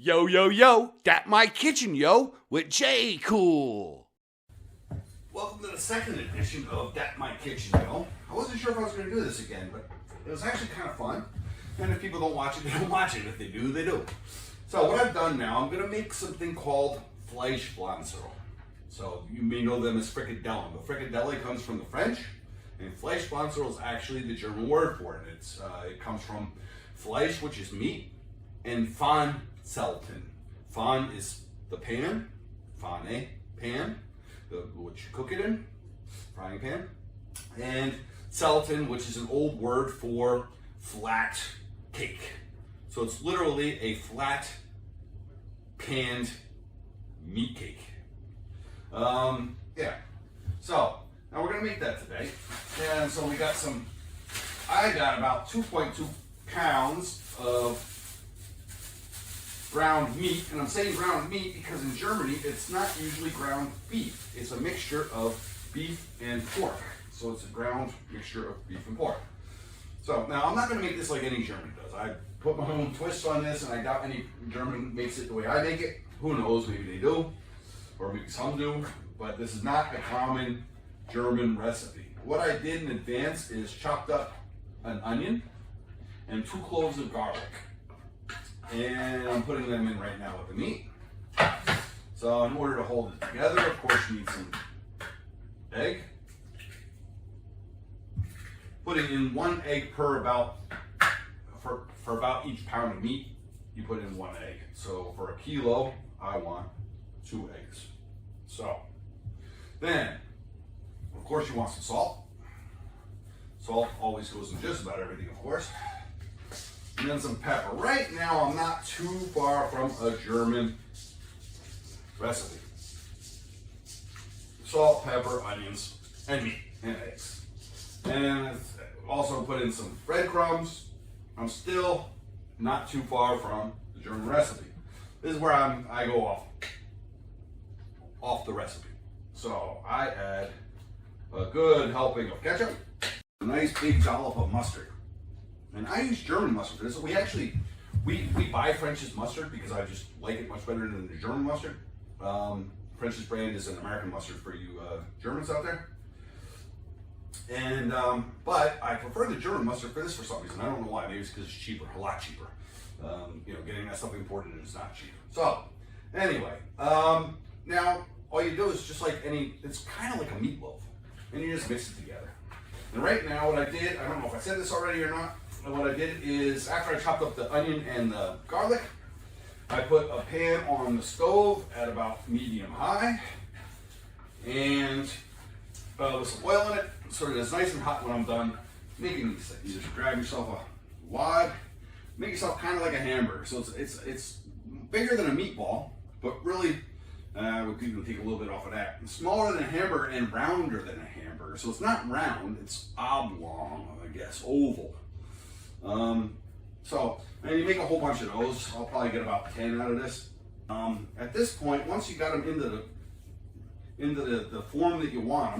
Yo, yo, yo, that my kitchen, yo, with Jaycool. Welcome to the second edition of That My Kitchen, yo. I wasn't sure if I was going to do this again, but it was actually kind of fun. And if people don't watch it, they don't watch it. If they do, they do. So what I've done now, I'm going to make something called Fleischpflanzerl. So you may know them as frikadellen, but frikadelle comes from the French, and Fleischpflanzerl is actually the German word for it. It comes from Fleisch, which is meat, and Pflanzerl. Pflann is the pan, Pfanne, pan, what you cook it in, frying pan, and Zelten, which is an old word for flat cake. So it's literally a flat panned meat cake. Yeah. So now we're gonna make that today, and so I got about 2.2 pounds of ground meat, and I'm saying ground meat because in Germany it's not usually ground beef. It's a mixture of beef and pork. So it's a ground mixture of beef and pork. So now I'm not going to make this like any German does. I put my own twist on this, and I doubt any German makes it the way I make it. Who knows? Maybe they do, or maybe some do. But this is not a common German recipe. What I did in advance is chopped up an onion and 2 cloves of garlic. And I'm putting them in right now with the meat. So in order to hold it together, of course, you need some egg. Putting in 1 egg per about, for about each pound of meat, you put in 1 egg. So for a kilo, I want 2 eggs. So then, of course, you want some salt. Salt always goes in just about everything, of course. And then some pepper. Right now, I'm not too far from a German recipe. Salt, pepper, onions, and meat, and eggs. And also put in some breadcrumbs. I'm still not too far from the German recipe. This is where I go off the recipe. So I add a good helping of ketchup, a nice big dollop of mustard. And I use German mustard for this. We buy French's mustard because I just like it much better than the German mustard. French's brand is an American mustard for you Germans out there. And but I prefer the German mustard for this for some reason. I don't know why. Maybe it's because it's cheaper, a lot cheaper. Getting that stuff imported is not cheap. So anyway, now all you do is just like it's kind of like a meatloaf, and you just mix it together. And right now, what I did, I don't know if I said this already or not. What I did is, after I chopped up the onion and the garlic, I put a pan on the stove at about medium-high, and with some oil in it, so that it's nice and hot when I'm done making these things. You just grab yourself a wad, make yourself kind of like a hamburger. So it's bigger than a meatball, but really, we could even take a little bit off of that. It's smaller than a hamburger and rounder than a hamburger. So it's not round, it's oblong, I guess, oval. And you make a whole bunch of those. I'll probably get about 10 out of this. At this point, once you got them into the form that you want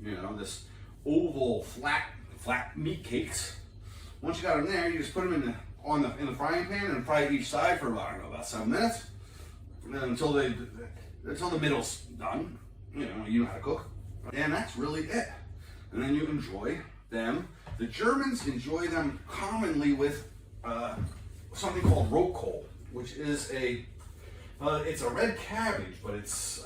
them, this oval, flat meat cakes. Once you got them there, you just put them in the frying pan and fry each side for about 7 minutes, and then until the middle's done. You know how to cook, and that's really it. And then you enjoy them. The Germans enjoy them commonly with something called Jaycool, which is it's a red cabbage, but it's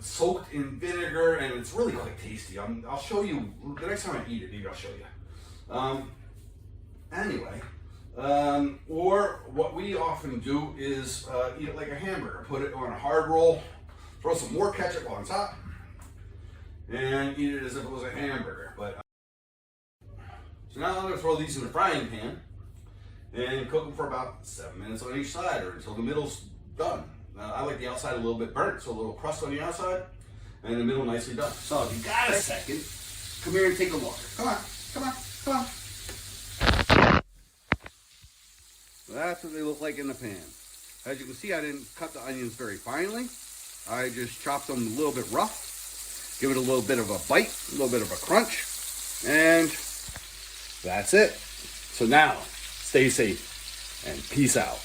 soaked in vinegar, and it's really quite tasty. I'll show you the next time I eat it. Maybe I'll show you. Anyway, or what we often do is eat it like a hamburger. Put it on a hard roll, throw some more ketchup on top, and eat it as if it was a hamburger. So now I'm going to throw these in the frying pan and cook them for about 7 minutes on each side, or until the middle's done. I like the outside a little bit burnt, so a little crust on the outside, and the middle nicely done. So if you got a second, come here and take a look. Come on. So that's what they look like in the pan. As you can see, I didn't cut the onions very finely. I just chopped them a little bit rough, give it a little bit of a bite, a little bit of a crunch, and that's it. So now, stay safe and peace out.